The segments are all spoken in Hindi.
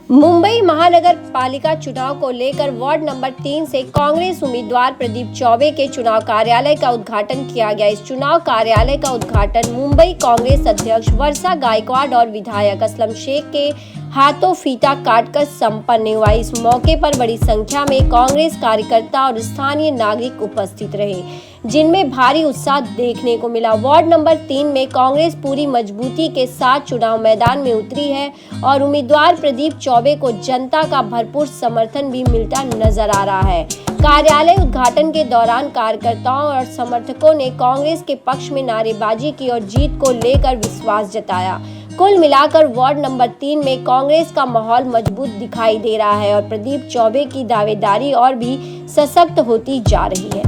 मुंबई महानगर पालिका चुनाव को लेकर वार्ड नंबर 3 से कांग्रेस उम्मीदवार प्रदीप चौबे के चुनाव कार्यालय का उद्घाटन किया गया। इस चुनाव कार्यालय का उद्घाटन मुंबई कांग्रेस अध्यक्ष वर्षा गायकवाड और विधायक असलम शेख के हाथों फीता काटकर संपन्न हुआ। इस मौके पर बड़ी संख्या में कांग्रेस कार्यकर्ता और स्थानीय नागरिक उपस्थित रहे, जिनमें भारी उत्साह देखने को मिला। वार्ड नंबर 3 में कांग्रेस पूरी मजबूती के साथ चुनाव मैदान में उतरी है और उम्मीदवार प्रदीप चौबे को जनता का भरपूर समर्थन भी मिलता नजर आ रहा है। कार्यालय उद्घाटन के दौरान कार्यकर्ताओं और समर्थकों ने कांग्रेस के पक्ष में नारेबाजी की और जीत को लेकर विश्वास जताया। कुल मिलाकर वार्ड नंबर 3 में कांग्रेस का माहौल मजबूत दिखाई दे रहा है और प्रदीप चौबे की दावेदारी और भी सशक्त होती जा रही है।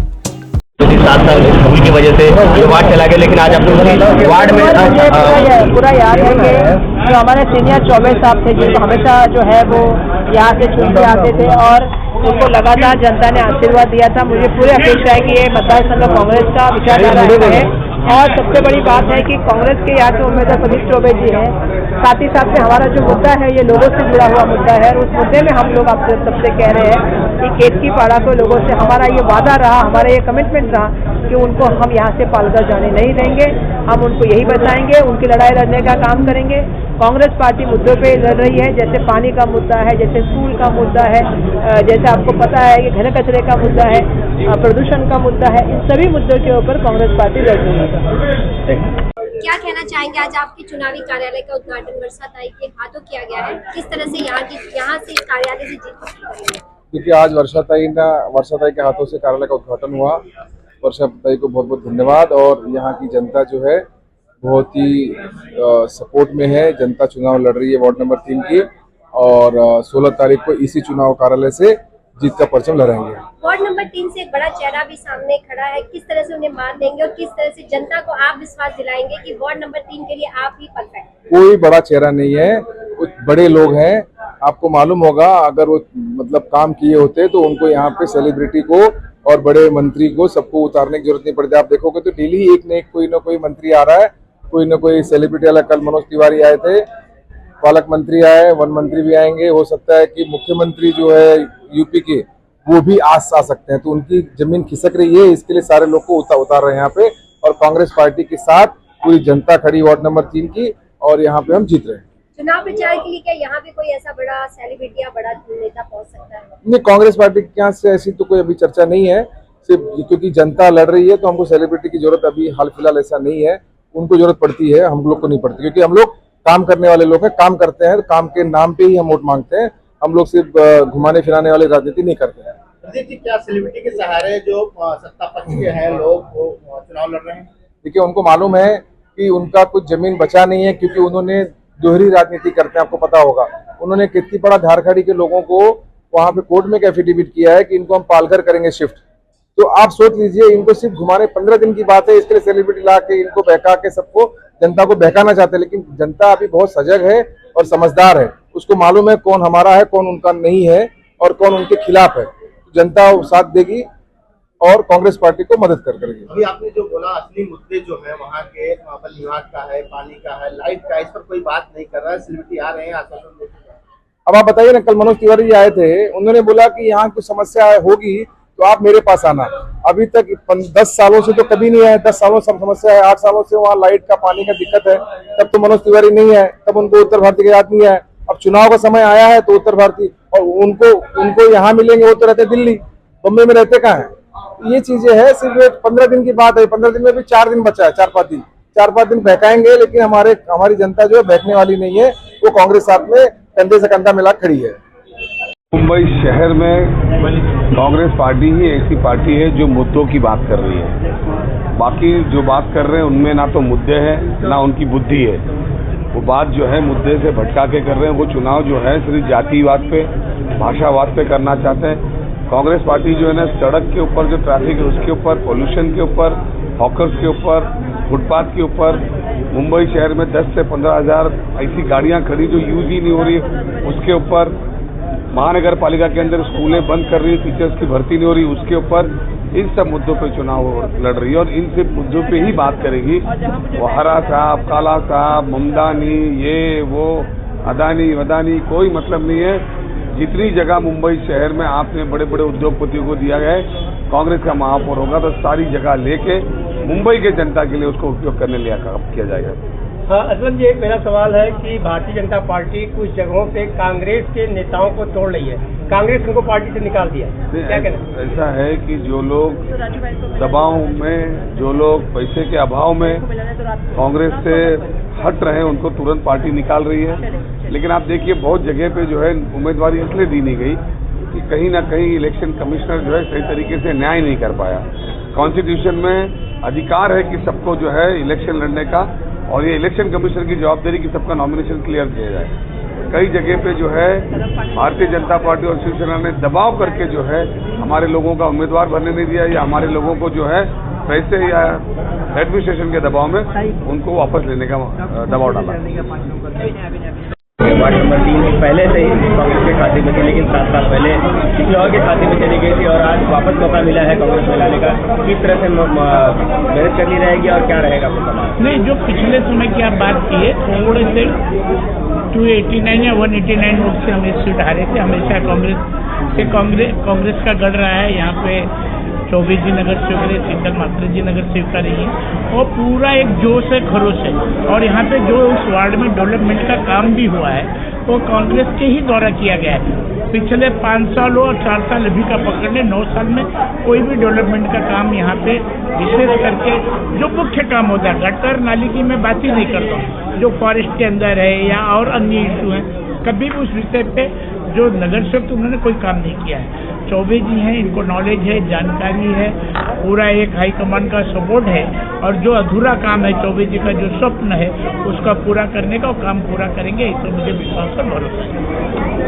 7 साल स्कूल की वजह से वार्ड चला गया, लेकिन आज आप वार्ड में पूरा याद है कि जो हमारे सीनियर चौबे साहब थे, जिनको हमेशा जो है वो यहाँ से चुन के आते थे और उनको लगातार जनता ने आशीर्वाद दिया था। मुझे पूरी अपेक्षा है कि ये मतदार संघ कांग्रेस का विचारधारा है और सबसे बड़ी बात है कि कांग्रेस के यहाँ के उम्मीदवार प्रदीप चौबे जी हैं। साथ ही साथ में हमारा जो मुद्दा है ये लोगों से जुड़ा हुआ मुद्दा है। उस मुद्दे में हम लोग आपसे सबसे कह रहे हैं कि केतकी पाड़ा को लोगों से हमारा ये वादा रहा, हमारा ये कमिटमेंट रहा कि उनको हम यहाँ से पालकर जाने नहीं देंगे। हम उनको यही बताएंगे, उनकी लड़ाई लड़ने का काम करेंगे। कांग्रेस पार्टी मुद्दों पे लड़ रही है, जैसे पानी का मुद्दा है, जैसे स्कूल का मुद्दा है, जैसे आपको पता है कि घन कचरे का मुद्दा है, प्रदूषण का मुद्दा है। इन सभी मुद्दों के ऊपर कांग्रेस पार्टी लड़ रही है। क्या कहना चाहेंगे, आज आपके चुनावी कार्यालय का उद्घाटन वर्षा ताई के हाथों किया गया है, किस तरह से यहाँ से कार्यालय से जीत? क्योंकि आज वर्षा ताई के हाथों से कार्यालय का उद्घाटन हुआ। वर्षा ताई को बहुत बहुत धन्यवाद। और यहाँ की जनता जो है बहुत ही सपोर्ट में है। जनता चुनाव लड़ रही है वार्ड नंबर 3 की और 16 तारीख को इसी चुनाव कार्यालय से जीत का परचम लहराएंगे। वार्ड नंबर 3 से एक बड़ा चेहरा भी सामने खड़ा है, किस तरह से उन्हें मार देंगे और किस तरह से जनता को आप विश्वास दिलाएंगे कि वार्ड नंबर 3 के लिए आप ही परफेक्ट? कोई बड़ा चेहरा नहीं है, कुछ बड़े लोग हैं। आपको मालूम होगा, अगर वो मतलब काम किए होते तो उनको यहाँ पे सेलिब्रिटी को और बड़े मंत्री को सबको उतारने की जरूरत नहीं पड़ती। आप देखोगे तो डेली एक न एक कोई ना कोई मंत्री आ रहा है, कोई ना कोई सेलिब्रिटी वाला। कल मनोज तिवारी आए थे, पालक मंत्री आए, वन मंत्री भी आएंगे। हो सकता है कि मुख्यमंत्री जो है यूपी के वो भी आ सकते हैं। तो उनकी जमीन खिसक रही है, इसके लिए सारे लोग को उतार रहे हैं यहाँ पे। और कांग्रेस पार्टी के साथ पूरी जनता खड़ी वार्ड नंबर 3 की और यहाँ पे हम जीत रहे हैं। चुनाव प्रचार के लिए क्या यहाँ पे कोई ऐसा बड़ा सेलिब्रिटी या बड़ा नेता पहुँच सकता है? नहीं, कांग्रेस पार्टी के यहाँ से ऐसी तो कोई अभी चर्चा नहीं है। सिर्फ क्योंकि जनता लड़ रही है तो हमको सेलिब्रिटी की जरूरत अभी हाल फिलहाल ऐसा नहीं है। उनको जरूरत पड़ती है, हम लोग को नहीं पड़ती, क्योंकि हम लोग काम करने वाले लोग हैं, काम करते हैं। काम के नाम पे ही हम वोट मांगते हैं। हम लोग सिर्फ घुमाने फिराने वाली राजनीति नहीं करते हैं। क्या सेलिब्रिटी के सहारे जो सत्ता पक्ष के हैं लोग वो चुनाव लड़ रहे हैं? देखिए, उनको मालूम है कि उनका कुछ जमीन बचा नहीं है, क्योंकि उन्होंने दोहरी राजनीति करते हैं। आपको पता होगा, उन्होंने कितनी बड़ा धारखड़ी के लोगों को वहां पे कोर्ट में एक एफिडेविट किया है कि इनको हम पालघर करेंगे शिफ्ट। तो आप सोच लीजिए, इनको सिर्फ घुमाने 15 दिन की बात है, इसके लिए सेलिब्रिटी ला के इनको बहका के सबको जनता को बहकाना चाहते हैं। लेकिन जनता अभी बहुत सजग है और समझदार है। उसको मालूम है कौन हमारा है, कौन उनका नहीं है और कौन उनके खिलाफ है। जनता साथ देगी और कांग्रेस पार्टी को मदद करेगी। अभी आपने जो बोला, असली मुद्दे जो है वहाँ के निवास का है, पानी का है, लाइट का, इस पर कोई बात नहीं कर रहा है। सेलिब्रिटी आ रहे हैं, आश्वासन देते हैं। अब आप बताइए ना, कल मनोज तिवारी जी आए थे, उन्होंने बोला कि यहाँ कुछ समस्या होगी तो आप मेरे पास आना। अभी तक 10 सालों से तो कभी नहीं आए। 10 सालों से समस्या है, 8 सालों से वहाँ लाइट का, पानी का दिक्कत है। तब तो मनोज तिवारी नहीं आए, तब उनको उत्तर भारतीय का याद नहीं आया। अब चुनाव का समय आया है तो उत्तर भारतीय, और उनको यहाँ मिलेंगे। वो तो रहते दिल्ली, बम्बई में रहते कहाँ है? ये चीजें है। सिर्फ 15 दिन की बात है। 15 दिन में भी 4 दिन बचा है, 4-5 दिन बहकाएंगे। लेकिन हमारी जनता जो है बहकने वाली नहीं है। वो कांग्रेस साथ में कंधे से कंधा मिला खड़ी है। मुंबई शहर में कांग्रेस पार्टी ही ऐसी पार्टी है जो मुद्दों की बात कर रही है। बाकी जो बात कर रहे हैं उनमें ना तो मुद्दे हैं ना उनकी बुद्धि है। वो बात जो है मुद्दे से भटका के कर रहे हैं। वो चुनाव जो है सिर्फ जातिवाद पे, भाषावाद पे करना चाहते हैं। कांग्रेस पार्टी जो है ना, सड़क के ऊपर जो ट्रैफिक है उसके ऊपर, पोल्यूशन के ऊपर, हॉकर्स के ऊपर, फुटपाथ के ऊपर, मुंबई शहर में 10 से 15 हज़ार ऐसी गाड़ियाँ खड़ी जो यूज ही नहीं हो रही उसके ऊपर, महानगर पालिका के अंदर स्कूलें बंद कर रही है, टीचर्स की भर्ती नहीं हो रही उसके ऊपर, इन सब मुद्दों पे चुनाव लड़ रही है और इन सब मुद्दों पे ही बात करेगी। वो हरा साहब, काला साहब, ममदानी, ये वो अदानी वदानी कोई मतलब नहीं है। जितनी जगह मुंबई शहर में आपने बड़े बड़े उद्योगपतियों को दिया गया है, कांग्रेस का महापौर होगा तो सारी जगह लेके मुंबई के जनता के लिए उसको उपयोग करने लिया किया जाएगा। हाँ, असलम जी, एक मेरा सवाल है कि भारतीय जनता पार्टी कुछ जगहों पे कांग्रेस के नेताओं को तोड़ रही है, कांग्रेस उनको पार्टी से निकाल दिया, क्या कहना? ऐसा है कि जो लोग दबाव में, जो लोग पैसे के अभाव में कांग्रेस से हट रहे हैं, उनको तुरंत पार्टी निकाल रही है। लेकिन आप देखिए बहुत जगह पे जो है उम्मीदवारी इसलिए दी नहीं गई कि कहीं ना कहीं इलेक्शन कमिश्नर जो है सही तरीके से न्याय नहीं कर पाया। कॉन्स्टिट्यूशन में अधिकार है कि सबको जो है इलेक्शन लड़ने का, और ये इलेक्शन कमिश्नर की जवाबदारी कि सबका नॉमिनेशन क्लियर किया जाए। कई जगह पे जो है भारतीय जनता पार्टी और शिवसेना ने दबाव करके जो है हमारे लोगों का उम्मीदवार बनने नहीं दिया, या हमारे लोगों को जो है पैसे या एडमिनिस्ट्रेशन के दबाव में उनको वापस लेने का दबाव डाला। वार्ड नंबर 3 पहले से ही कांग्रेस के खाते में थी, लेकिन 7 साल पहले किसी और के खाते में चली गई थी और आज वापस मौका मिला है कांग्रेस में लाने का। किस तरह से मेहनत करनी रहेगी और क्या रहेगा आपको? नहीं, जो पिछले समय की आप बात की है, थोड़े से 289 या 189 वोट से हम इस सीट हारे थे। हमेशा कांग्रेस का गढ़ रहा है। यहाँ पे चौबे जी नगर सेवक रहे, शीतल मात्रे जी नगर सेवका रही है और पूरा एक जोश है, खरोश है। और यहाँ पे जो उस वार्ड में डेवलपमेंट का काम भी हुआ है वो कांग्रेस के ही द्वारा किया गया है। पिछले 5 सालों और 4 साल अभी का पकड़ने 9 साल में कोई भी डेवलपमेंट का काम यहाँ पे विशेष करके जो मुख्य काम होता है, गटर नाली की मैं बात ही नहीं करता हूँ, जो फॉरेस्ट के अंदर है या और अन्य इशू हैं, कभी भी उस विषय पे जो नगर सेवक उन्होंने कोई काम नहीं किया है। चौबे जी हैं, इनको नॉलेज है, जानकारी है, पूरा एक हाईकमान का सपोर्ट है और जो अधूरा काम है चौबे जी का जो स्वप्न है उसका पूरा करने का काम पूरा करेंगे, इससे मुझे विश्वास और भरोसा है।